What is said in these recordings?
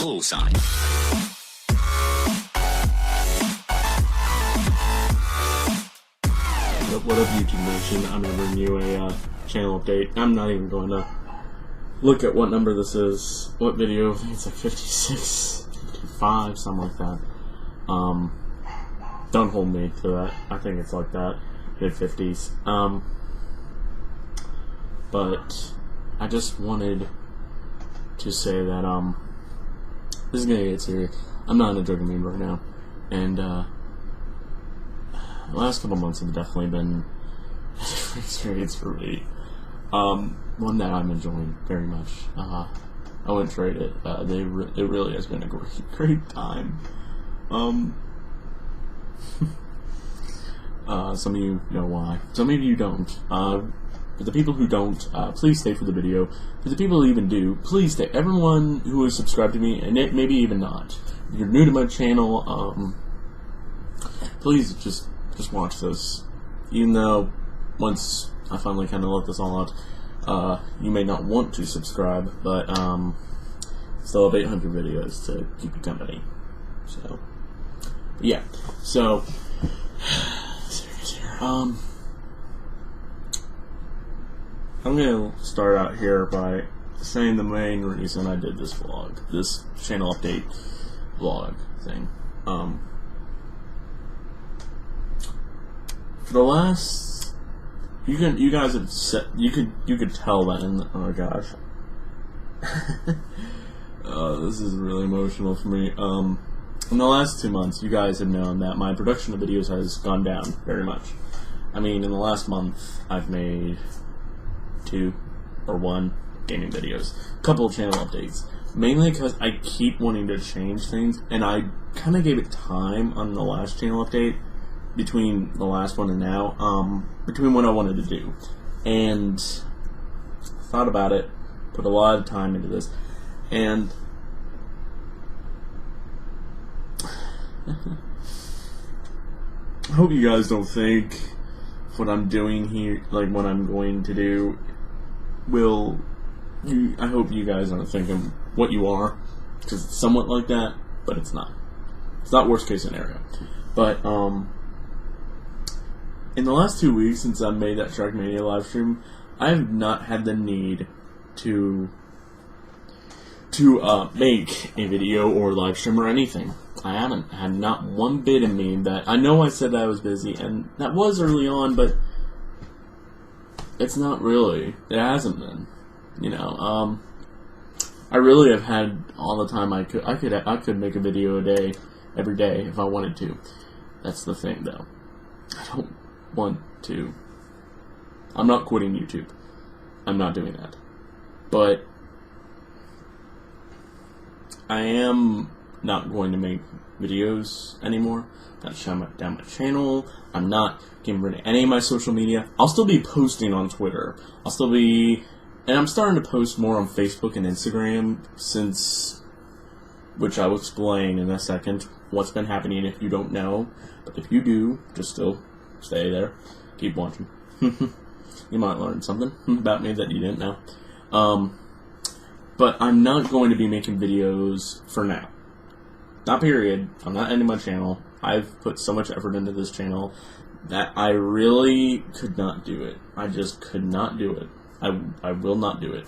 call sign. What up, YouTube Nation? I'm going to bring you a channel update. I'm not even going to look at what number this is, what video. I think it's like 56, 55, something like that. Don't hold me to that. I think it's like that, mid-50s. But I just wanted to say that this is going to get serious. I'm not in a drinking mood right now, and the last couple months have definitely been a different experience for me. One that I'm enjoying very much. I wouldn't trade it. It really has been a great time. Some of you know why. Some of you don't. For the people who don't, please stay for the video. For the people who even do, please stay. Everyone who is subscribed to me, and maybe even not. If you're new to my channel, please just watch this. Even though once I finally kind of let this all out, you may not want to subscribe, but still have 800 videos to keep you company. So, yeah. So, serious here. I'm gonna start out here by saying the main reason I did this vlog, this channel update vlog thing. For the last, you guys have said, you could tell that in, oh gosh. This is really emotional for me. In the last 2 months, you guys have known that my production of videos has gone down very much. I mean, in the last month, I've made 2 or 1 gaming videos, a couple of channel updates, mainly because I keep wanting to change things, and I kind of gave it time on the last channel update, between the last one and now, between what I wanted to do, and thought about it, put a lot of time into this, and I hope you guys don't think what I'm doing here, like what I'm going to do, I hope you guys aren't thinking what you are, because it's somewhat like that, but it's not. It's not worst case scenario. But, in the last 2 weeks since I made that Sharkmania live stream, I have not had the need to make a video or live stream or anything. I haven't had not one bit in me that, I know I said that I was busy, and that was early on, but it's not really. It hasn't been. You know, I really have had all the time I could. I could make a video a day, every day, if I wanted to. That's the thing, though. I don't want to. I'm not quitting YouTube. I'm not doing that. But I am not going to make videos anymore. I'm not shutting down my channel. I'm not getting rid of any of my social media. I'll still be posting on Twitter. And I'm starting to post more on Facebook and Instagram which I will explain in a second what's been happening if you don't know. But if you do, just still stay there. Keep watching. You might learn something about me that you didn't know. But I'm not going to be making videos for now. Not period. I'm not ending my channel. I've put so much effort into this channel that I really could not do it. I just could not do it. I will not do it.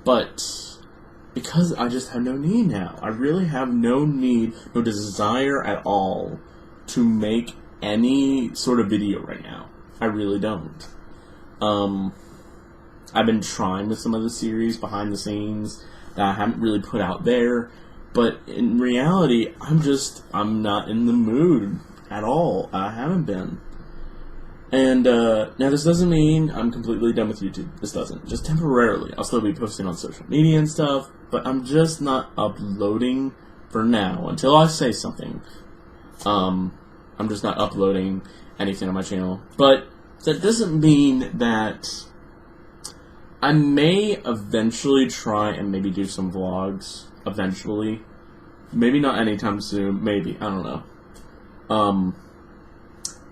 But because I just have no need now. I really have no need, no desire at all to make any sort of video right now. I really don't. I've been trying with some of the series behind the scenes that I haven't really put out there, but in reality, I'm not in the mood at all. I haven't been. And now this doesn't mean I'm completely done with YouTube. This doesn't. Just temporarily. I'll still be posting on social media and stuff, but I'm just not uploading for now until I say something. I'm just not uploading anything on my channel. But that doesn't mean that I may eventually try and maybe do some vlogs. Eventually. Maybe not anytime soon. Maybe. I don't know.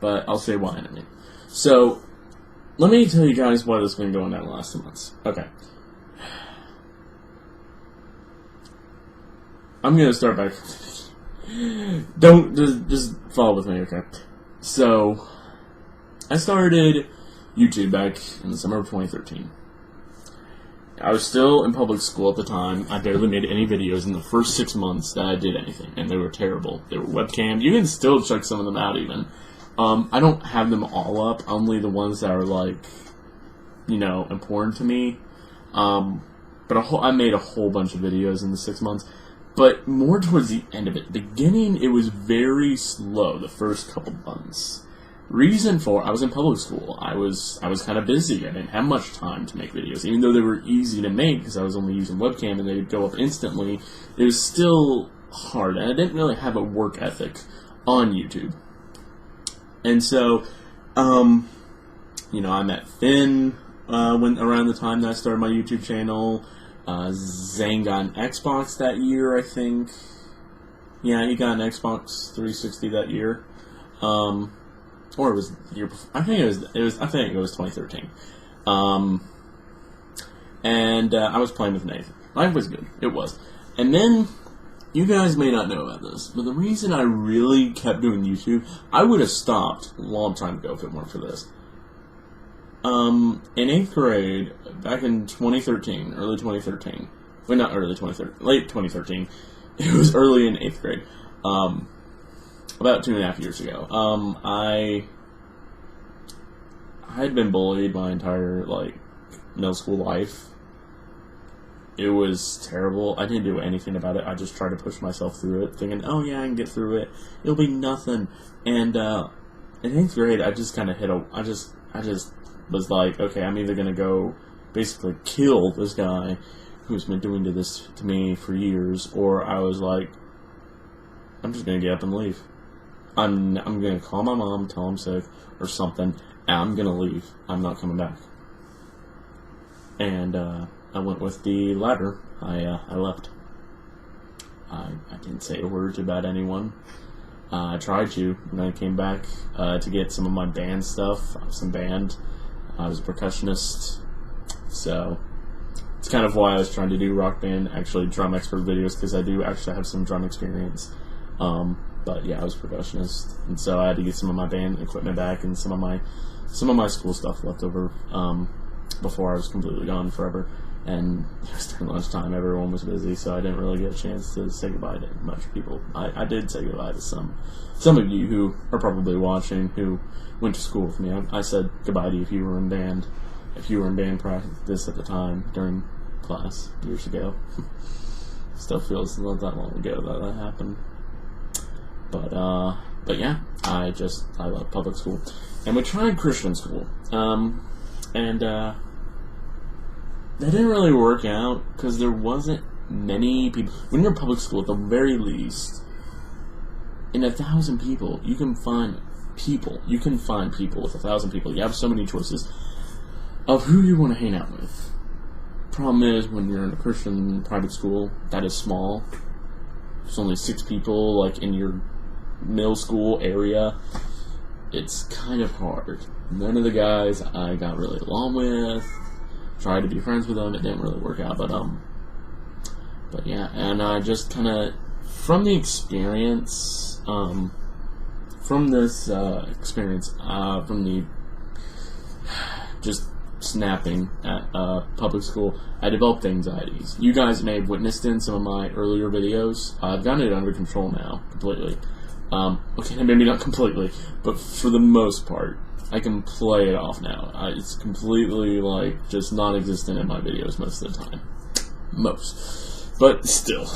But I'll say why in a minute. So, let me tell you guys what has been going on the last 2 months. Okay. I'm gonna start back. Don't just follow with me, okay? So, I started YouTube back in the summer of 2013. I was still in public school at the time. I barely made any videos in the first 6 months that I did anything, and they were terrible. They were webcam. You can still check some of them out, even. I don't have them all up, only the ones that are, like, you know, important to me. But I made a whole bunch of videos in the 6 months. But more towards the end of it. Beginning, it was very slow, the first couple months. Reason for, I was in public school. I was kind of busy. I didn't have much time to make videos. Even though they were easy to make, because I was only using webcam and they would go up instantly, it was still hard. And I didn't really have a work ethic on YouTube. And so, you know, I met Finn around the time that I started my YouTube channel. Zane got an Xbox that year, I think. Yeah, he got an Xbox 360 that year. Or it was the year before. I think it was 2013. And I was playing with Nathan. Life was good. It was. And then, you guys may not know about this, but the reason I really kept doing YouTube, I would have stopped a long time ago if it weren't for this. In 8th grade, back in 2013, early 2013, well, not early 2013, late 2013, it was early in 8th grade, about 2.5 years ago, I had been bullied my entire, like, middle school life. It was terrible. I didn't do anything about it. I just tried to push myself through it, thinking, oh yeah, I can get through it. It'll be nothing. And, in 8th grade, I just kind of I just was like, okay, I'm either going to go basically kill this guy who's been doing this to me for years, or I was like, I'm just going to get up and leave. I'm going to call my mom, tell I'm sick, or something, and I'm going to leave. I'm not coming back. And I went with the latter. I left. I didn't say a word about anyone. I tried to, and I came back to get some of my band stuff. I was in band. I was a percussionist, so it's kind of why I was trying to do rock band, actually drum expert videos, because I do actually have some drum experience. But yeah, I was a percussionist, and so I had to get some of my band equipment back and some of my school stuff left over before I was completely gone forever. And it was during lunchtime, everyone was busy, so I didn't really get a chance to say goodbye to much people. I did say goodbye to some of you who are probably watching, who went to school with me. I said goodbye to you if you were in band. If you were in band practice at the time, during class, years ago. Still feels not that long ago that happened. But yeah, I love public school. And we tried Christian school. That didn't really work out, because there wasn't many people. When you're in public school, at the very least, in 1,000 people, you can find people. You can find people with 1,000 people. You have so many choices of who you want to hang out with. Problem is, when you're in a Christian private school, that is small. There's only 6 people, like, in your middle school area. It's kind of hard. None of the guys I got really along with. Tried to be friends with them, it didn't really work out, but yeah, and I just kind of, from the experience, from the just snapping at public school, I developed anxieties. You guys may have witnessed in some of my earlier videos. I've gotten it under control now, completely. Okay, maybe not completely, but for the most part. I can play it off now. It's completely, like, just non-existent in my videos most of the time. Most. But still,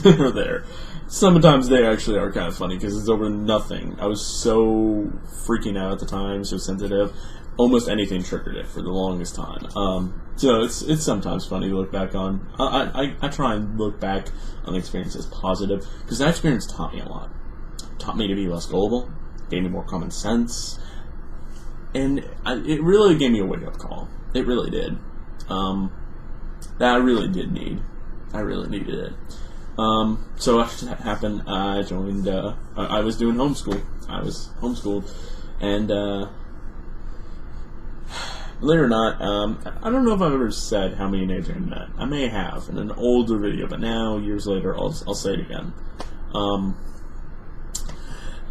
they're there. Sometimes they actually are kind of funny, because it's over nothing. I was so freaking out at the time, so sensitive. Almost anything triggered it for the longest time. So it's sometimes funny to look back on. I try and look back on the experience as positive, because that experience taught me a lot. Taught me to be less gullible, gave me more common sense. And it really gave me a wake-up call. It really did. That I really did need. I really needed it. So after that happened, I joined, I was doing homeschool. I was homeschooled. And, Believe it or not, I don't know if I've ever said how me and AJ met. I may have in an older video, but now, years later, I'll say it again.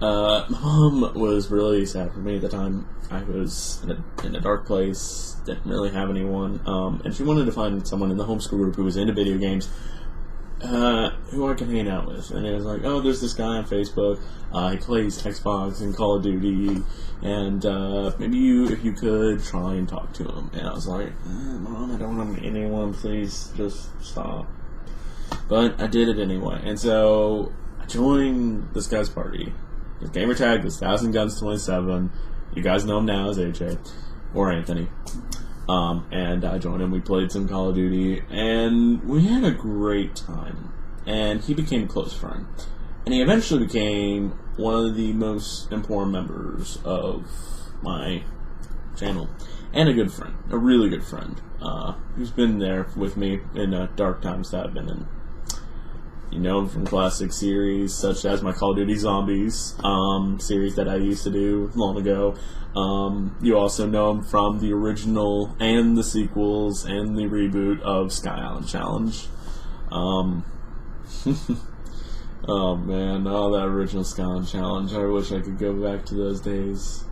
My mom was really sad for me at the time. I was in a dark place, didn't really have anyone, and she wanted to find someone in the homeschool group who was into video games, who I can hang out with. And it was like, oh, there's this guy on Facebook, he plays Xbox and Call of Duty, and maybe if you could try and talk to him. And I was like, Mom, I don't want to meet anyone, please just stop. But I did it anyway, and so I joined this guy's party. His gamer tag was 1000guns27. You guys know him now as AJ or Anthony. And I joined him. We played some Call of Duty, and we had a great time. And he became a close friend. And he eventually became one of the most important members of my channel. And a good friend. A really good friend. Who's been there with me in dark times that I've been in. You know him from classic series such as my Call of Duty Zombies series that I used to do long ago. You also know him from the original and the sequels and the reboot of Sky Island Challenge. Oh man, that original Sky Island Challenge. I wish I could go back to those days.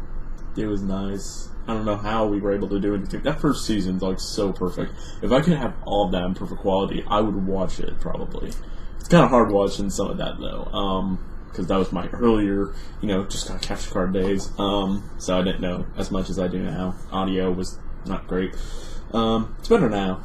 It was nice. I don't know how we were able to do anything. That first season's like so perfect. If I could have all of that in perfect quality, I would watch it probably. It's kind of hard watching some of that though, because that was my earlier, just got capture card days. So I didn't know as much as I do now. Audio was not great. It's better now.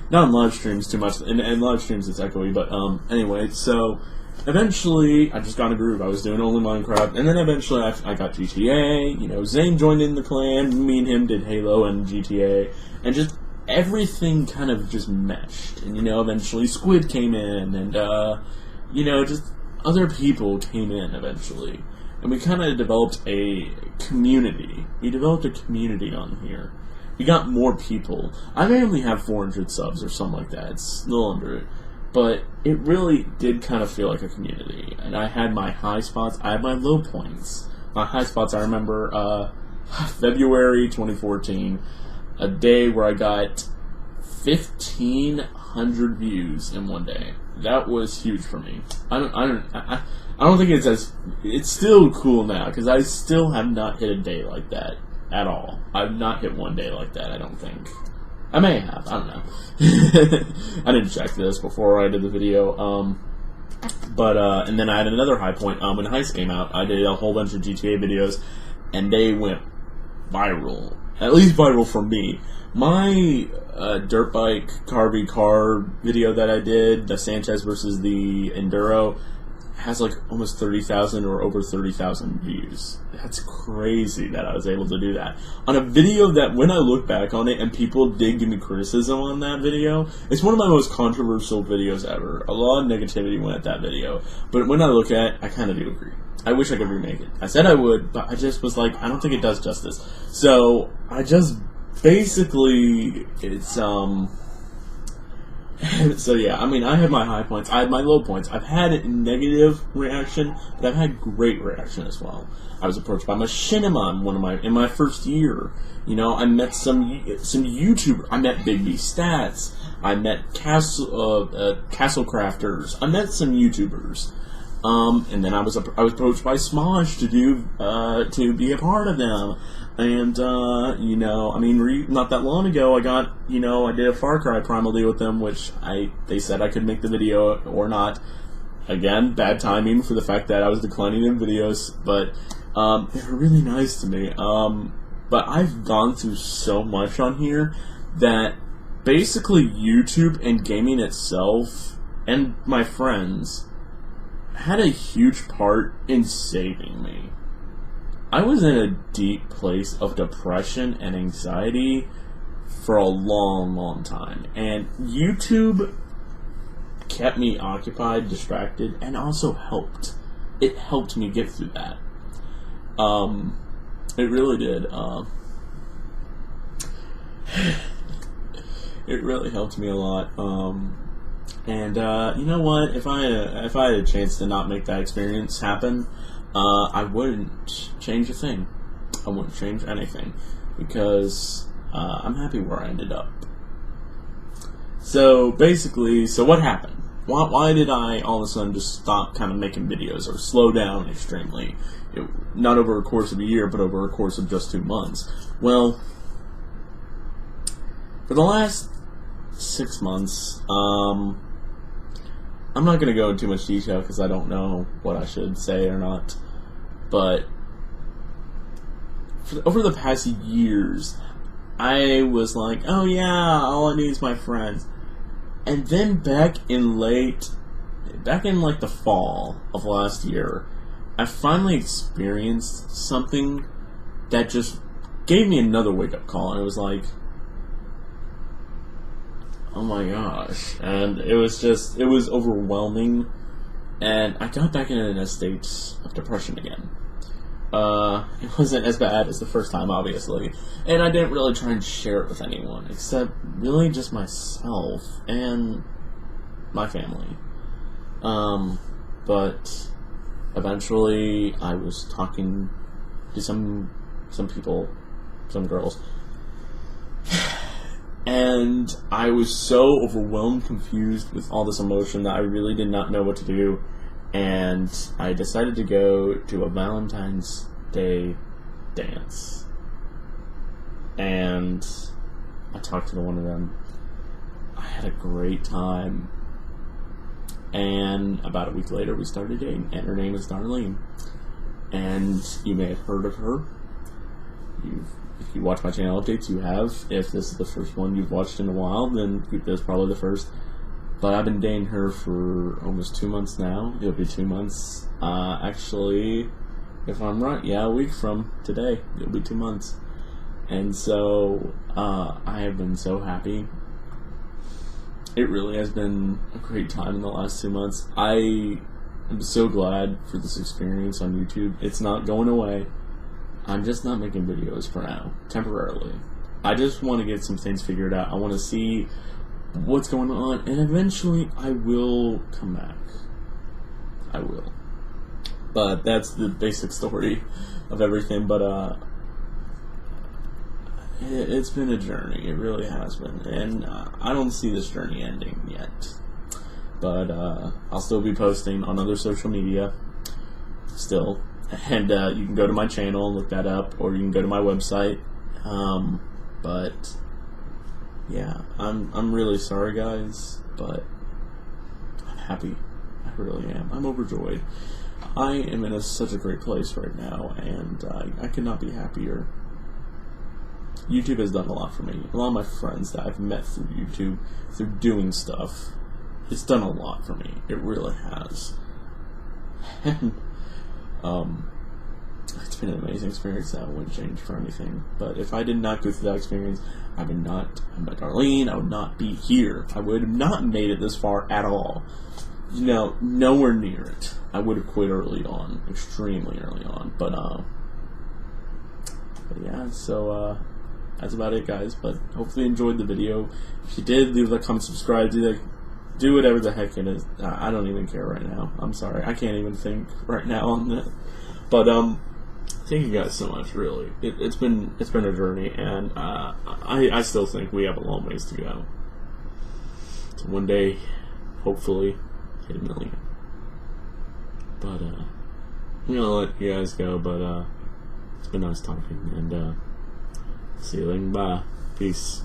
Not on live streams too much, and live streams it's echoey. But anyway, so eventually I just got in a groove. I was doing only Minecraft, and then eventually I got GTA. Zane joined in the clan. Me and him did Halo and GTA, and just everything kind of just meshed. And, eventually Squid came in, and, just other people came in eventually. And we kind of developed a community. We developed a community on here. We got more people. I may only have 400 subs or something like that. It's a little under it. But it really did kind of feel like a community. And I had my high spots. I had my low points. My high spots, I remember, February 2014. A day where I got 1,500 views in one day. That was huge for me. I don't think it's still cool now, because I still have not hit a day like that at all. I've not hit one day like that, I don't think. I may have, I don't know. I didn't check this before I did the video. And then I had another high point. When Heist came out, I did a whole bunch of GTA videos, and they went viral. At least viral for me. My dirt bike car v car video that I did, the Sanchez versus the Enduro, has like almost 30,000 or over 30,000 views. That's crazy that I was able to do that. On a video that, when I look back on it and people did give me criticism on that video, it's one of my most controversial videos ever. A lot of negativity went at that video. But when I look at it, I kind of do agree. I wish I could remake it. I said I would, but I just was like, I don't think it does justice. So, I just, basically, it's, so yeah, I mean, I have my high points, I have my low points. I've had a negative reaction, but I've had great reaction as well. I was approached by Machinima in my first year. I met some YouTubers. I met Big B Stats. I met Castle Crafters. I met some YouTubers. And then I was approached by Smosh to be a part of them. And, not that long ago, I got, I did a Far Cry Primal deal with them, which they said I could make the video or not. Again, bad timing for the fact that I was declining in videos, but, they were really nice to me. But I've gone through so much on here that basically YouTube and gaming itself and my friends had a huge part in saving me. I was in a deep place of depression and anxiety for a long, long time. And YouTube kept me occupied, distracted, and also helped. It helped me get through that. It really did. It really helped me a lot. And you know what? If I had a chance to not make that experience happen, I wouldn't change a thing. I wouldn't change anything. because I'm happy where I ended up. So basically, what happened? Why did I all of a sudden just stop kind of making videos or slow down extremely? Not over a course of a year, but over a course of just 2 months. Well, for the last 6 months, I'm not going to go into too much detail because I don't know what I should say or not. But over the past years, I was like, oh yeah, all I need is my friends. And then back in like the fall of last year, I finally experienced something that just gave me another wake-up call. And it was like, oh my gosh. And it was overwhelming. And I got back into a state of depression again. It wasn't as bad as the first time, obviously. And I didn't really try and share it with anyone, except really just myself and my family. But eventually I was talking to some people, some girls, and I was so overwhelmed, confused with all this emotion that I really did not know what to do. And I decided to go to a Valentine's Day dance. And I talked to one of them. I had a great time. And about a week later, we started dating. And her name is Darlene. And you may have heard of her. If you watch my channel updates, you have. If this is the first one you've watched in a while, then this is probably the first. But I've been dating her for almost 2 months now. It'll be 2 months. Actually, if I'm right, a week from today, it'll be 2 months. And so, I have been so happy. It really has been a great time in the last 2 months. I am so glad for this experience on YouTube. It's not going away. I'm just not making videos for now, temporarily. I just want to get some things figured out. I want to see what's going on, and eventually I will come back. I will. But that's the basic story of everything. But it's been a journey. It really has been, and I don't see this journey ending yet. But I'll still be posting on other social media still, and you can go to my channel and look that up, or you can go to my website. But yeah, I'm really sorry, guys, but I'm happy. I really am. I'm overjoyed. I am in such a great place right now, and I could not be happier. YouTube has done a lot for me. A lot of my friends that I've met through YouTube, through doing stuff, it's done a lot for me. It really has. And it's been an amazing experience that I wouldn't change for anything. But if I did not go through that experience, I met Darlene, I would not be here. I would have not made it this far at all. Nowhere near it. I would have quit early on, extremely early on. But yeah, so that's about it, guys. But hopefully you enjoyed the video. If you did, leave a comment, subscribe, do whatever the heck it is. I don't even care right now. I'm sorry, I can't even think right now on that. But thank you guys so much. Really, it's been a journey, and I still think we have a long ways to go. So one day, hopefully, hit 1 million. But I'm gonna let you guys go. But it's been nice talking, and see you later. Bye. Peace.